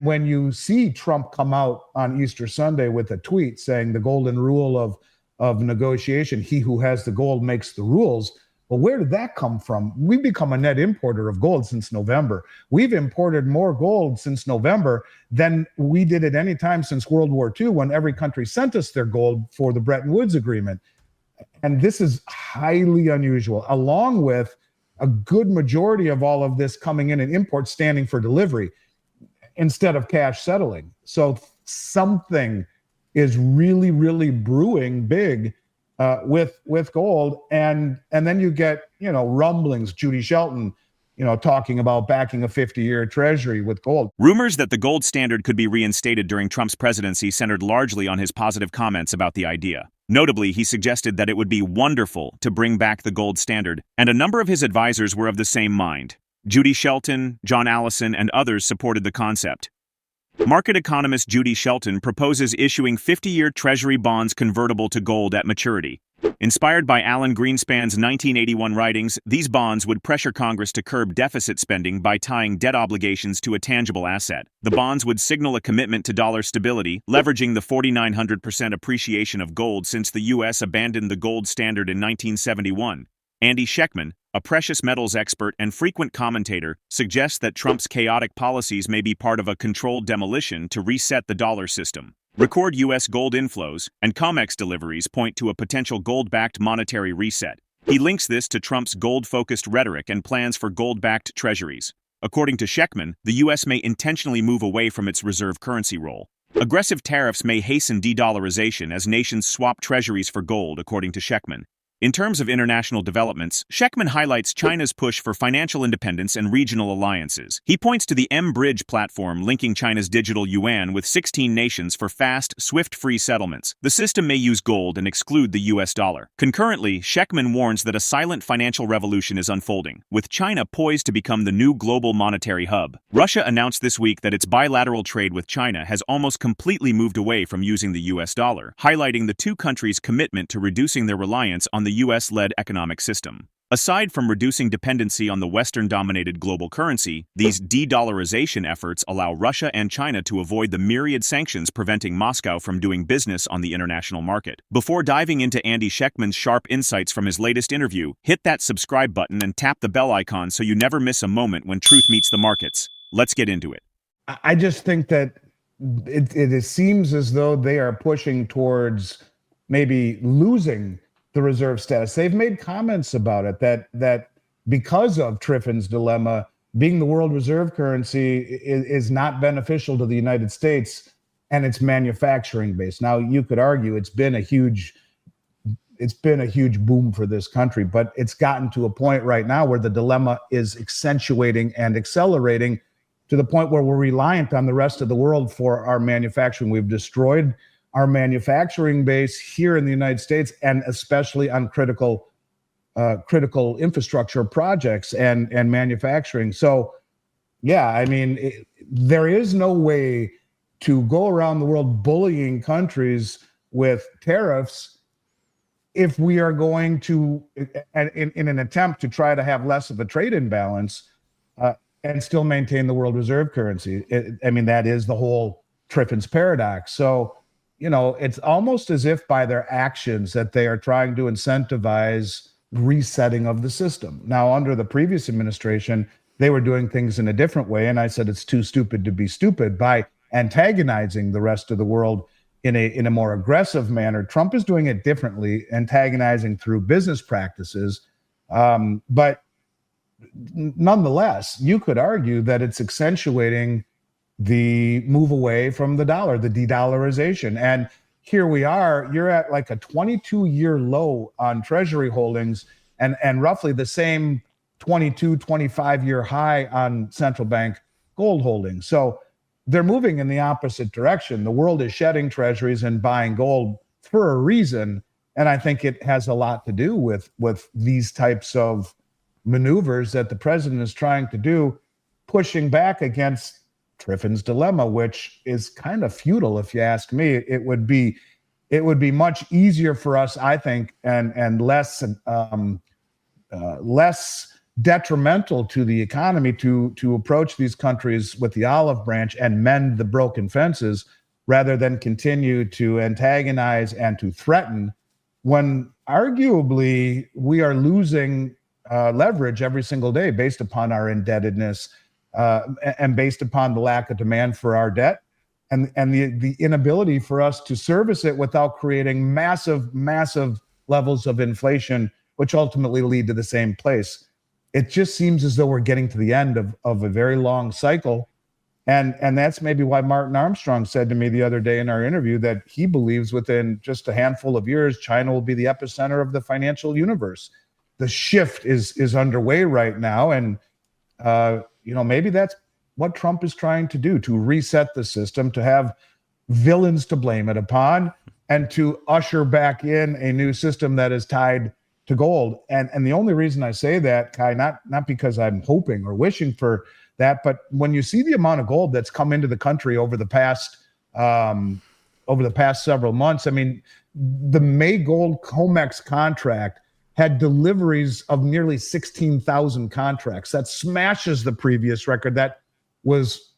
when you see Trump come out on Easter Sunday with a tweet saying the golden rule of negotiation, he who has the gold makes the rules. Well, where did that come from? We've become a net importer of gold since November. We've imported more gold since November than we did at any time since World War II, when every country sent us their gold for the Bretton Woods Agreement. And this is highly unusual, along with a good majority of all of this coming in imports standing for delivery instead of cash settling. So something is really, really brewing big with gold, and then you get rumblings. Judy Shelton, talking about backing a 50-year Treasury with gold. Rumors that the gold standard could be reinstated during Trump's presidency centered largely on his positive comments about the idea. Notably, he suggested that it would be wonderful to bring back the gold standard, and a number of his advisors were of the same mind. Judy Shelton, John Allison, and others supported the concept. Market economist Judy Shelton proposes issuing 50-year Treasury bonds convertible to gold at maturity. Inspired by Alan Greenspan's 1981 writings, these bonds would pressure Congress to curb deficit spending by tying debt obligations to a tangible asset. The bonds would signal a commitment to dollar stability, leveraging the 4,900% appreciation of gold since the U.S. abandoned the gold standard in 1971. AndySchectman, a precious metals expert and frequent commentator, suggests that Trump's chaotic policies may be part of a controlled demolition to reset the dollar system. Record U.S. gold inflows and COMEX deliveries point to a potential gold-backed monetary reset. He links this to Trump's gold-focused rhetoric and plans for gold-backed treasuries. According to Schectman, the U.S. may intentionally move away from its reserve currency role. Aggressive tariffs may hasten de-dollarization as nations swap treasuries for gold, according to Schectman. In terms of international developments, Schectman highlights China's push for financial independence and regional alliances. He points to the M-Bridge platform linking China's digital yuan with 16 nations for fast, SWIFT-free settlements. The system may use gold and exclude the US dollar. Concurrently, Schectman warns that a silent financial revolution is unfolding, with China poised to become the new global monetary hub. Russia announced this week that its bilateral trade with China has almost completely moved away from using the US dollar, highlighting the two countries' commitment to reducing their reliance on the US-led economic system. Aside from reducing dependency on the Western-dominated global currency, these de-dollarization efforts allow Russia and China to avoid the myriad sanctions preventing Moscow from doing business on the international market. Before diving into AndySchectman's sharp insights from his latest interview, hit that subscribe button and tap the bell icon so you never miss a moment when truth meets the markets. Let's get into it. I just think that it seems as though they are pushing towards maybe losing the reserve status. They've made comments about it that because of Triffins Dilemma, being the world reserve currency is not beneficial to the United States and its manufacturing base. Now, you could argue it's been a huge boom for this country, but it's gotten to a point right now where the dilemma is accentuating and accelerating to the point where we're reliant on the rest of the world for our manufacturing. We've destroyed our manufacturing base here in the United States, and especially on critical infrastructure projects and manufacturing. So, yeah, I mean, there is no way to go around the world bullying countries with tariffs if we are going to, in an attempt to try to have less of a trade imbalance and still maintain the world reserve currency. That is the whole Triffins paradox. So, it's almost as if by their actions that they are trying to incentivize resetting of the system. Now, under the previous administration, they were doing things in a different way. And I said, it's too stupid to be stupid by antagonizing the rest of the world in a more aggressive manner. Trump is doing it differently, antagonizing through business practices. But nonetheless, you could argue that it's accentuating the move away from the dollar, the de-dollarization. And here we are, you're at like a 22-year low on Treasury holdings and roughly the same 22, 25-year high on central bank gold holdings. So they're moving in the opposite direction. The world is shedding treasuries and buying gold for a reason. And I think it has a lot to do with these types of maneuvers that the president is trying to do, pushing back against Triffins Dilemma, which is kind of futile, if you ask me. It would be much easier for us, I think, and less detrimental to the economy to approach these countries with the olive branch and mend the broken fences rather than continue to antagonize and to threaten, when arguably we are losing leverage every single day based upon our indebtedness and based upon the lack of demand for our debt and the inability for us to service it without creating massive levels of inflation, which ultimately lead to the same place. It just seems as though we're getting to the end of a very long cycle. And that's maybe why Martin Armstrong said to me the other day in our interview that he believes within just a handful of years, China will be the epicenter of the financial universe. The shift is underway right now. And, maybe that's what Trump is trying to do, to reset the system, to have villains to blame it upon, and to usher back in a new system that is tied to gold. And the only reason I say that, Kai, not because I'm hoping or wishing for that, but when you see the amount of gold that's come into the country over the past several months, I mean, the May gold COMEX contract had deliveries of nearly 16,000 contracts. That smashes the previous record that was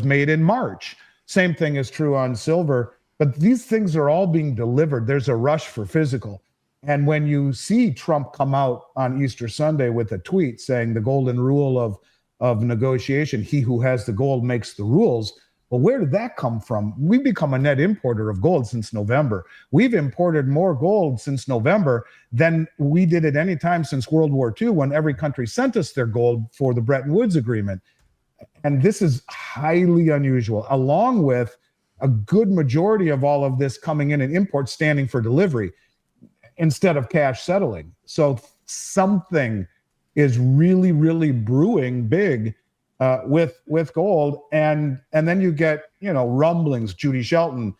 made in March. Same thing is true on silver, but these things are all being delivered. There's a rush for physical. And when you see Trump come out on Easter Sunday with a tweet saying the golden rule of negotiation, he who has the gold makes the rules. Well, where did that come from? We've become a net importer of gold since November. We've imported more gold since November than we did at any time since World War II, when every country sent us their gold for the Bretton Woods Agreement. And this is highly unusual, along with a good majority of all of this coming in imports standing for delivery instead of cash settling. So something is really, really brewing big with gold. And then you get, rumblings, Judy Shelton,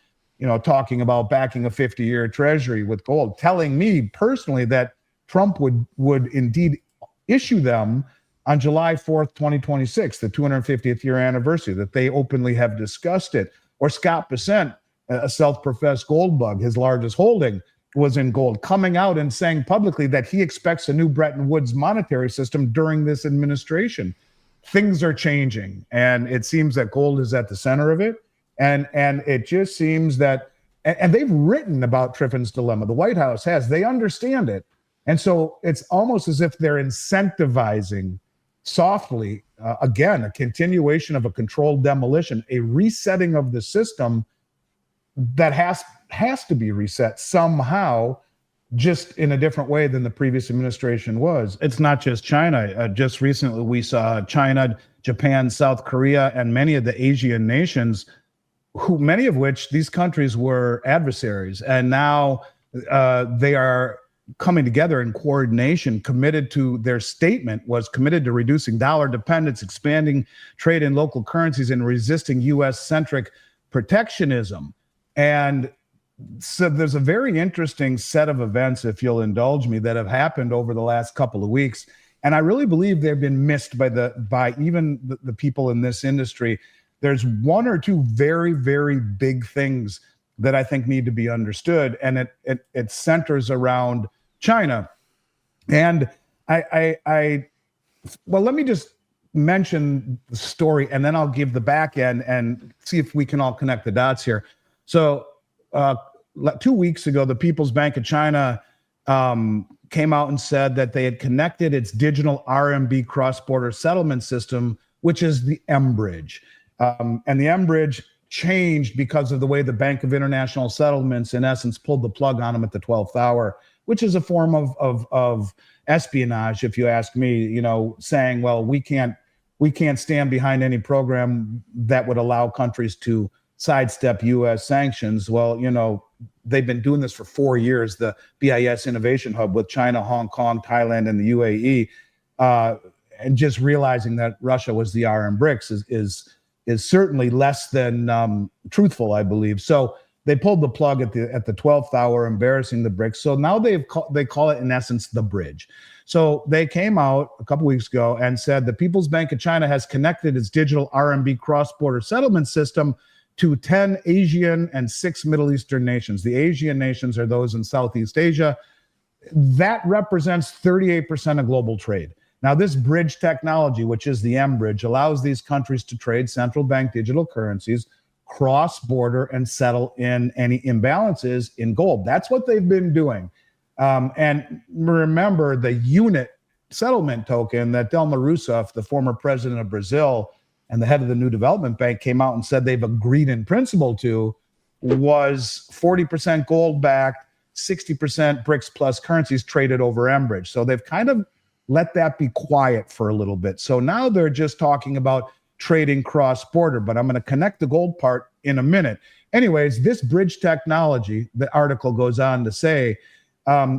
talking about backing a 50-year Treasury with gold, telling me personally that Trump would indeed issue them on July 4th, 2026, the 250th year anniversary, that they openly have discussed it. Or Scott Bessent, a self-professed gold bug, his largest holding was in gold, coming out and saying publicly that he expects a new Bretton Woods monetary system during this administration. Things are changing, and it seems that gold is at the center of it. And it just seems that, and they've written about Triffins Dilemma. The White House has. They understand it. And so it's almost as if they're incentivizing softly, again, a continuation of a controlled demolition, a resetting of the system that has to be reset somehow, just in a different way than the previous administration was. It's not just China. Just recently, we saw China, Japan, South Korea, and many of the Asian nations, many of which these countries were adversaries. And now they are coming together in coordination, committed to their statement was committed to reducing dollar dependence, expanding trade in local currencies, and resisting U.S.-centric protectionism. And so there's a very interesting set of events, if you'll indulge me, that have happened over the last couple of weeks. And I really believe they've been missed by even the people in this industry. There's one or two very, very big things that I think need to be understood. And it centers around China. And well, let me just mention the story, and then I'll give the back end and see if we can all connect the dots here. So 2 weeks ago, the People's Bank of China came out and said that they had connected its digital RMB cross-border settlement system, which is the M-Bridge. And the M-Bridge changed because of the way the Bank of International Settlements, in essence, pulled the plug on them at the 12th hour, which is a form of espionage, if you ask me, saying, well, we can't stand behind any program that would allow countries to sidestep U.S. sanctions. Well, they've been doing this for 4 years, the BIS Innovation Hub with China, Hong Kong, Thailand, and the UAE. And just realizing that Russia was the RM BRICS is certainly less than truthful, I believe. So they pulled the plug at the 12th hour, embarrassing the BRICS. So now they call it, in essence, the bridge. So they came out a couple weeks ago and said the People's Bank of China has connected its digital RMB cross-border settlement system to 10 Asian and 6 Middle Eastern nations. The Asian nations are those in Southeast Asia. That represents 38% of global trade. Now, this bridge technology, which is the M bridge, allows these countries to trade central bank digital currencies cross-border and settle in any imbalances in gold. That's what they've been doing. And remember, the unit settlement token that Dilma Rousseff, the former president of Brazil and the head of the New Development Bank, came out and said they've agreed in principle to, was 40% gold backed, 60% BRICS plus currencies traded over Enbridge. So they've kind of let that be quiet for a little bit. So now they're just talking about trading cross-border, but I'm going to connect the gold part in a minute. Anyways, this bridge technology, the article goes on to say,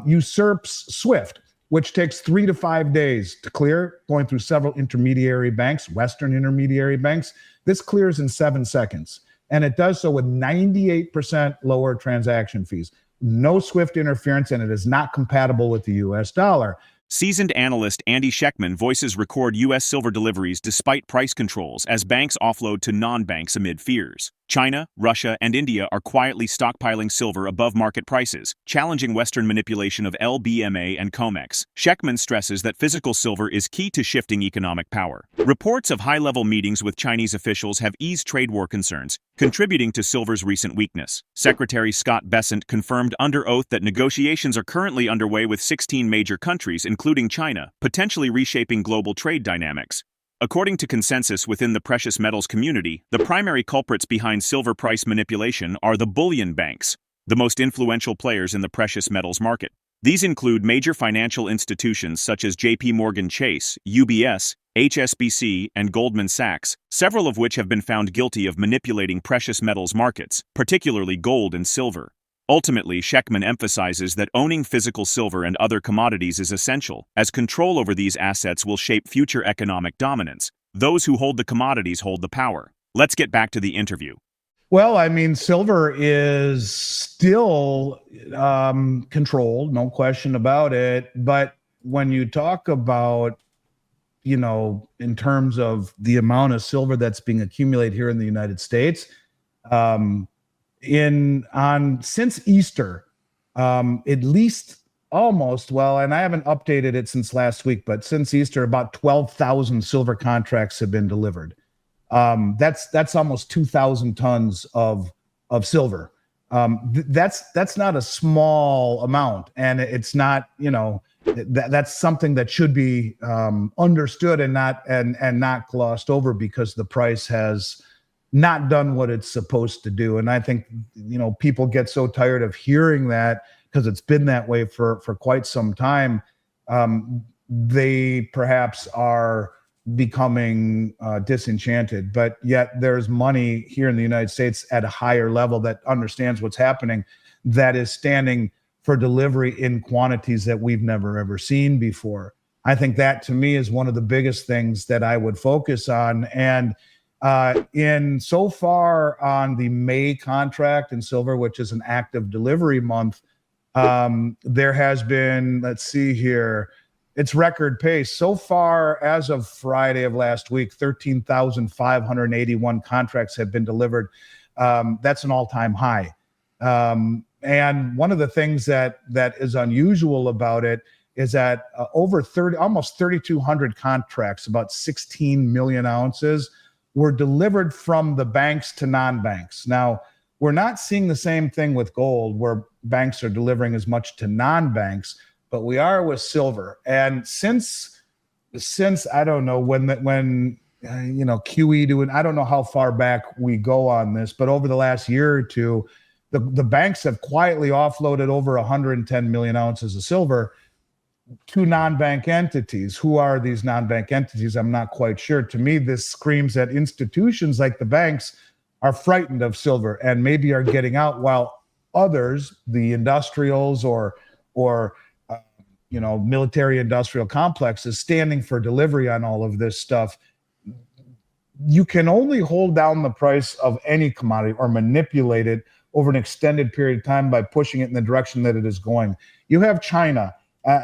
usurps SWIFT, which takes 3 to 5 days to clear, going through several intermediary banks, Western intermediary banks. This clears in 7 seconds, and it does so with 98% lower transaction fees. No SWIFT interference, and it is not compatible with the US dollar. Seasoned analyst AndySchectman voices record U.S. silver deliveries despite price controls as banks offload to non-banks amid fears. China, Russia, and India are quietly stockpiling silver above market prices, challenging Western manipulation of LBMA and COMEX. Schectman stresses that physical silver is key to shifting economic power. Reports of high-level meetings with Chinese officials have eased trade war concerns, contributing to silver's recent weakness. Secretary Scott Bessent confirmed under oath that negotiations are currently underway with 16 major countries, including China, potentially reshaping global trade dynamics. According to consensus within the precious metals community, the primary culprits behind silver price manipulation are the bullion banks, the most influential players in the precious metals market. These include major financial institutions such as JP Morgan Chase, UBS, HSBC, and Goldman Sachs, several of which have been found guilty of manipulating precious metals markets, particularly gold and silver. Ultimately, Schectman emphasizes that owning physical silver and other commodities is essential, as control over these assets will shape future economic dominance. Those who hold the commodities hold the power. Let's get back to the interview. Well, I mean, silver is still controlled, no question about it. But when you talk about, in terms of the amount of silver that's being accumulated here in the United States, since Easter, at least almost, and I haven't updated it since last week, but since Easter, about 12,000 silver contracts have been delivered. That's almost 2,000 tons of silver. That's not a small amount, and it's not, that's something that should be understood and not glossed over, because the price has not done what it's supposed to do. And I think, people get so tired of hearing that, because it's been that way for quite some time. They perhaps are becoming disenchanted, but yet there's money here in the United States at a higher level that understands what's happening, that is standing for delivery in quantities that we've never ever seen before. I think that, to me, is one of the biggest things that I would focus on. And in so far on the May contract in silver, which is an active delivery month, there has been, let's see here, it's record pace. So far, as of Friday of last week, 13,581 contracts have been delivered. That's an all-time high. And one of the things that is unusual about it is that almost 3,200 contracts, about 16 million ounces, were delivered from the banks to non-banks. Now, we're not seeing the same thing with gold, where banks are delivering as much to non-banks, but we are with silver. And since I don't know when QE doing, I don't know how far back we go on this, but over the last year or two, the banks have quietly offloaded over 110 million ounces of silver to non-bank entities. Who are these non-bank entities? I'm not quite sure. To me, this screams that institutions like the banks are frightened of silver and maybe are getting out, while others, the industrials or military industrial complexes, standing for delivery on all of this stuff. You can only hold down the price of any commodity or manipulate it over an extended period of time by pushing it in the direction that it is going. You have China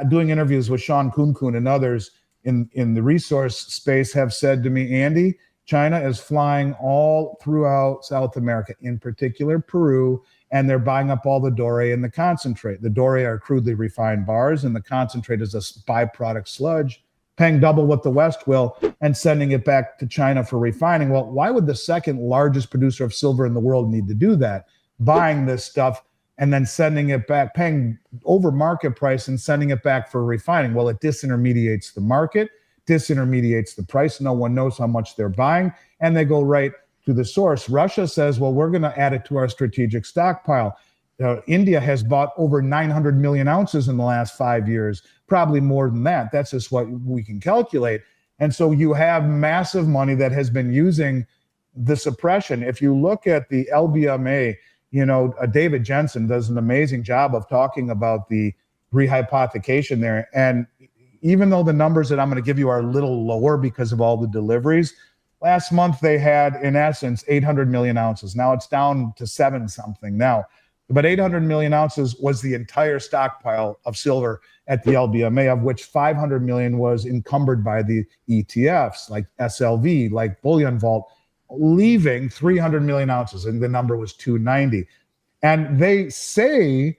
doing interviews with Sean Kunkun, and others in the resource space have said to me, Andy, China is flying all throughout South America, in particular Peru, and they're buying up all the doré and the concentrate. The doré are crudely refined bars, and the concentrate is a byproduct sludge paying double what the West will, and sending it back to China for refining. Well, why would the second largest producer of silver in the world need to do that? Buying this stuff and then sending it back, paying over market price and sending it back for refining. Well, it disintermediates the market, disintermediates the price. No one knows how much they're buying, and they go right to the source. Russia says, well, we're going to add it to our strategic stockpile. India has bought over 900 million ounces in the last 5 years, probably more than that. That's just what we can calculate. And so you have massive money that has been using the suppression. If you look at the LBMA, David Jensen does an amazing job of talking about the rehypothecation there. And even though the numbers that I'm going to give you are a little lower because of all the deliveries, last month they had, in essence, 800 million ounces. Now it's down to 7 something now. But 800 million ounces was the entire stockpile of silver at the LBMA, of which 500 million was encumbered by the ETFs, like SLV, like Bullion Vault, leaving 300 million ounces, and the number was 290. And they say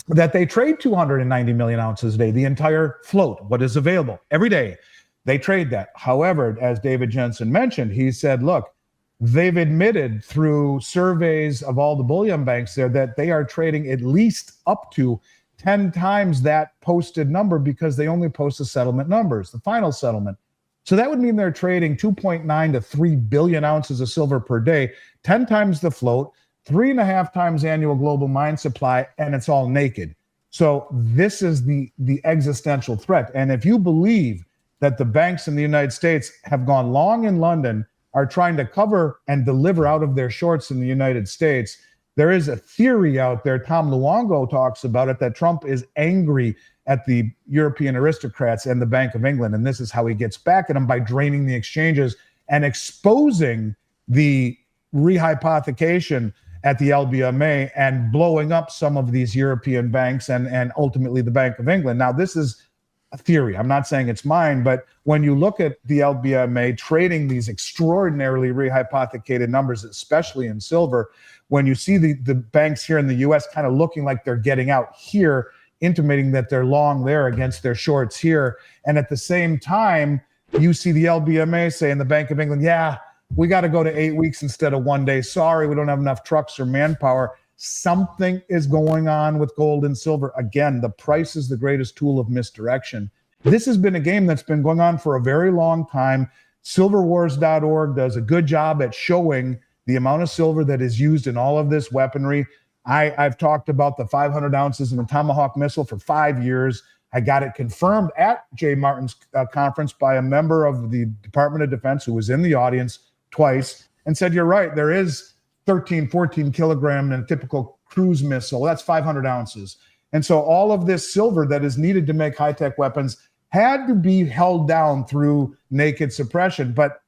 that they trade 290 million ounces a day, the entire float, what is available every day. They trade that. However, as David Jensen mentioned, he said, look, they've admitted through surveys of all the bullion banks there that they are trading at least up to 10 times that posted number because they only post the settlement numbers, the final settlement. So that would mean they're trading 2.9 to 3 billion ounces of silver per day, 10 times the float, 3.5 times annual global mine supply, and it's all naked. So this is the existential threat. And if you believe that the banks in the United States have gone long in London, are trying to cover and deliver out of their shorts in the United States, there is a theory out there, Tom Luongo talks about it, that Trump is angry at the European aristocrats and the Bank of England. And this is how he gets back at them, by draining the exchanges and exposing the rehypothecation at the LBMA and blowing up some of these European banks and ultimately the Bank of England. Now, this is a theory. I'm not saying it's mine, but when you look at the LBMA trading these extraordinarily rehypothecated numbers, especially in silver, when you see the banks here in the US kind of looking like they're getting out here, intimating that they're long there against their shorts here. And at the same time, you see the LBMA saying, the Bank of England, yeah, we got to go to 8 weeks instead of 1 day. Sorry, we don't have enough trucks or manpower. Something is going on with gold and silver. Again, the price is the greatest tool of misdirection. This has been a game that's been going on for a very long time. Silverwars.org does a good job at showing the amount of silver that is used in all of this weaponry. I've talked about the 500 ounces in the Tomahawk missile for 5 years. I got it confirmed at Jay Martin's conference by a member of the Department of Defense who was in the audience twice and said, you're right, there is 13, 14 kilogram in a typical cruise missile. That's 500 ounces. And so all of this silver that is needed to make high-tech weapons had to be held down through naked suppression. But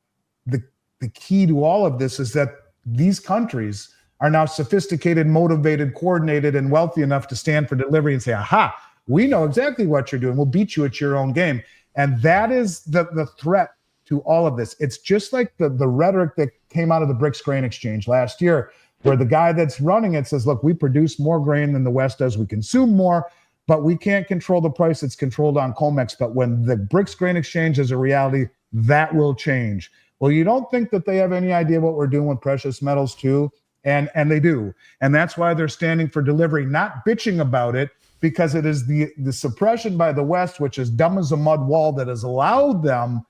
the key to all of this is that these countries are now sophisticated, motivated, coordinated, and wealthy enough to stand for delivery and say, aha, we know exactly what you're doing. We'll beat you at your own game. And that is the threat to all of this. It's just like the rhetoric that came out of the BRICS grain exchange last year, where the guy that's running it says, look, we produce more grain than the West does. We consume more, but we can't control the price. It's controlled on COMEX. But when the BRICS grain exchange is a reality, that will change. Well, you don't think that they have any idea what we're doing with precious metals too? And they do. And that's why they're standing for delivery, not bitching about it, because it is the suppression by the West, which is dumb as a mud wall, that has allowed them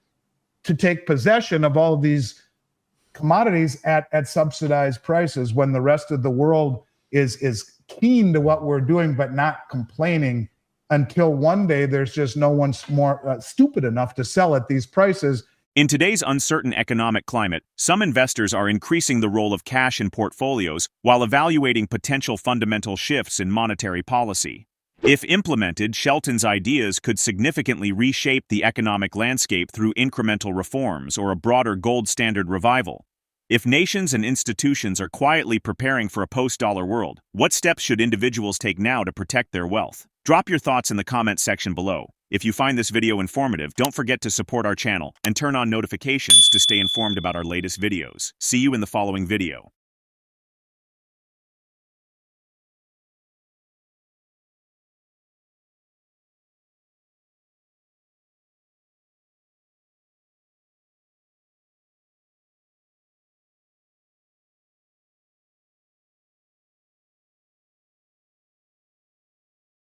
to take possession of all of these commodities at subsidized prices, when the rest of the world is keen to what we're doing, but not complaining, until one day there's just no one more stupid enough to sell at these prices. In today's uncertain economic climate, some investors are increasing the role of cash in portfolios while evaluating potential fundamental shifts in monetary policy. If implemented, Shelton's ideas could significantly reshape the economic landscape through incremental reforms or a broader gold standard revival. If nations and institutions are quietly preparing for a post-dollar world, what steps should individuals take now to protect their wealth? Drop your thoughts in the comments section below. If you find this video informative, don't forget to support our channel and turn on notifications to stay informed about our latest videos. See you in the following video.